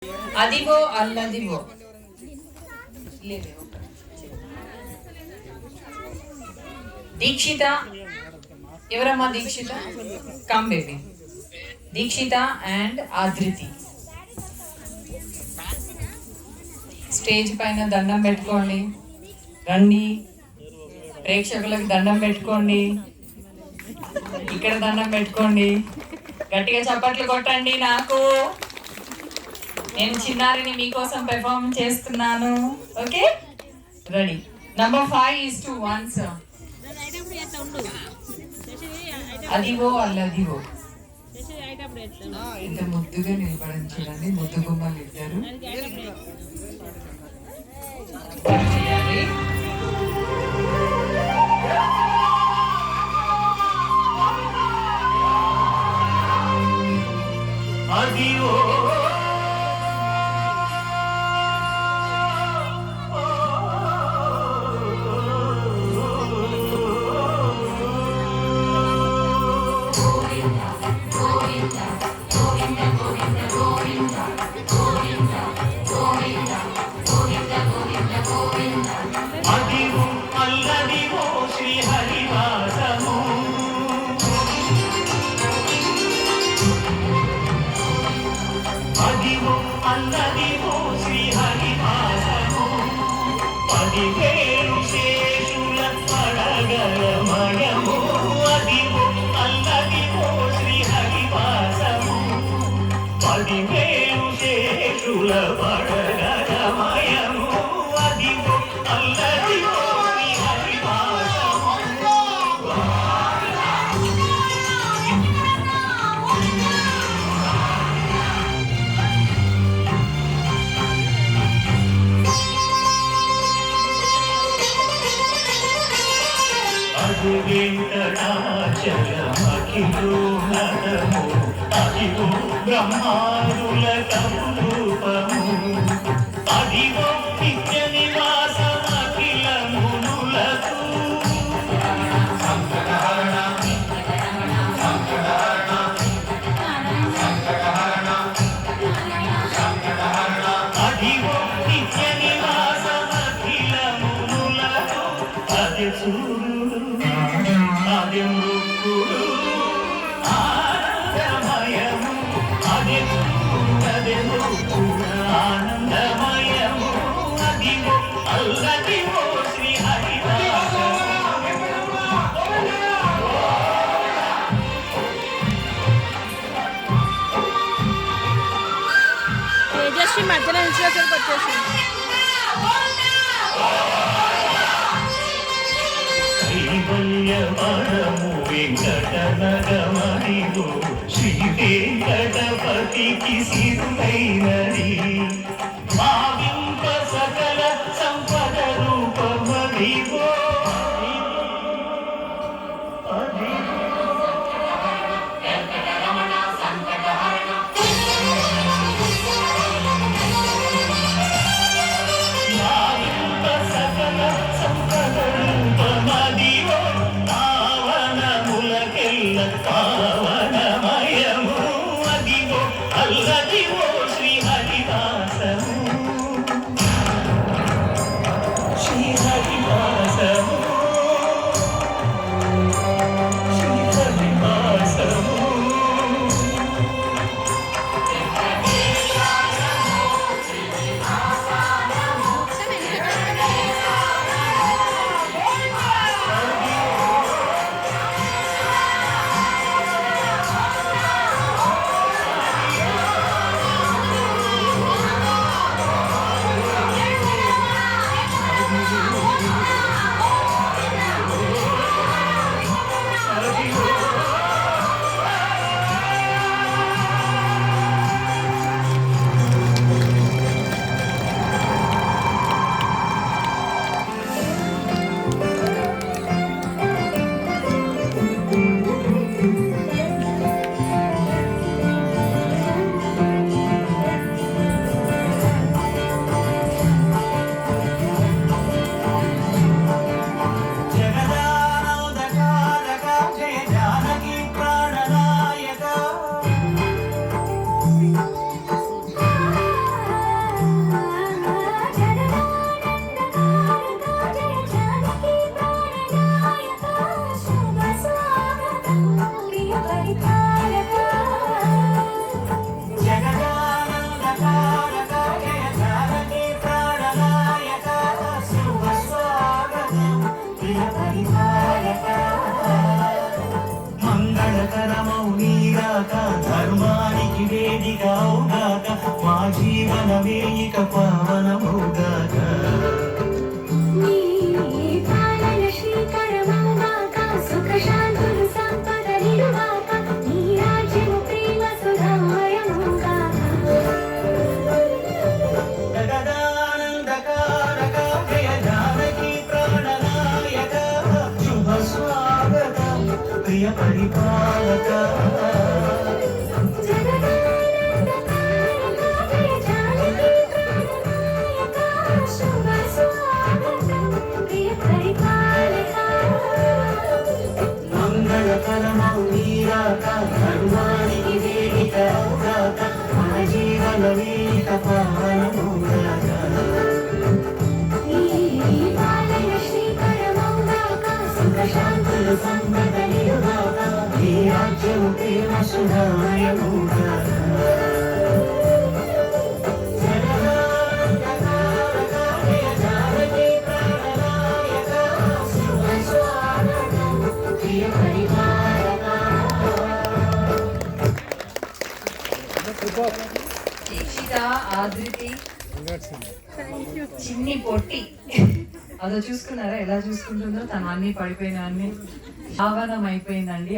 అదిగో అల్లదిగో. దీక్షిత, ఎవరమ్మా Dikshita? Come baby. Dikshita and Adriti stage పైన దండం పెట్టుకోండి. రండి, ప్రేక్షకులకు దండం పెట్టుకోండి. ఇక్కడ దండం పెట్టుకోండి. గట్టిగా చప్పట్లు కొట్టండి. నాకు, నేను చిన్నారిని మీకోసం పెర్ఫార్మ్ చేస్తున్నాను. Okay, ready. Number 5 is to 1 sir. అదిగో అల్లదిగో. ఇంత ముద్దుగా నిలబడని చూడండి, ముద్దు గుమ్మలు ఇద్దరు. అదిగో అదిగో అల్లదిగో శ్రీహరివాసము. అదిగో అల్లదిగో శ్రీహరివాసము. 10,000 శేషుల పడగలమయము. అదిగో అల్లదిగో శ్రీహరివాసము. 10,000 శేషుల పడగలమయము. అదిగో అల్లదిగో శ్రీహరివాసము. అది వెంకటాచలమఖిలోనతము. అదిగో బ్రహ్మాదుల రూపము. అదిగో నిత్య నివాసమఖిల మునులకు. అదిగో నిత్య నివాసమఖిల మునులకు. అది సూర్యుడు, అది మృక్కుడు, ఆనందమయము. అది సూర్యుడు, అది మృక్కుడు, ఆనందమయము. అదిగో అల్లదిగో శ్రీహరివాసము. తేజస్వి మధ్యలో ఇన్స్ట్రక్షన్ వచ్చేసింది. శ్రీవల్యవరము వెంకటనగమదిగో శ్రీ వెంకటపతికి సిరులైనది. భావింప సకల సంపద రూపమదిగో. భావింప సకల సంపద రూపమదిగో. పావనములకెల్ల పావనమయము. అదిగో అల్లదిగో శ్రీ జీవనమే ఇక పావనముగాక నీ పాలన శ్రీకరమౌగాక సుఖ శాంతులు సంపద నిలువాక నీ రాజ్యము ప్రేమ సుధామయముగాక జగదానందకారక జయ జానకి ప్రాణనాయక శుభ స్వాగత ప్రియ పరిపాలక మంగళకరమౌ నీరాక ధర్మానికి వేదిక అవుగాక మన జీవనమే ఇక పావనముగాక శాంతులు సంపద నిలుగాక ఈ రాజ్యము ప్రేమ సుధామయముగాక దీక్షిత ఆదృతి చిన్ని పొట్టి అదో చూసుకున్నారా ఎలా చూసుకుంటుందో తను అన్ని పడిపోయిన అన్ని ఆవరణం అయిపోయిందండి.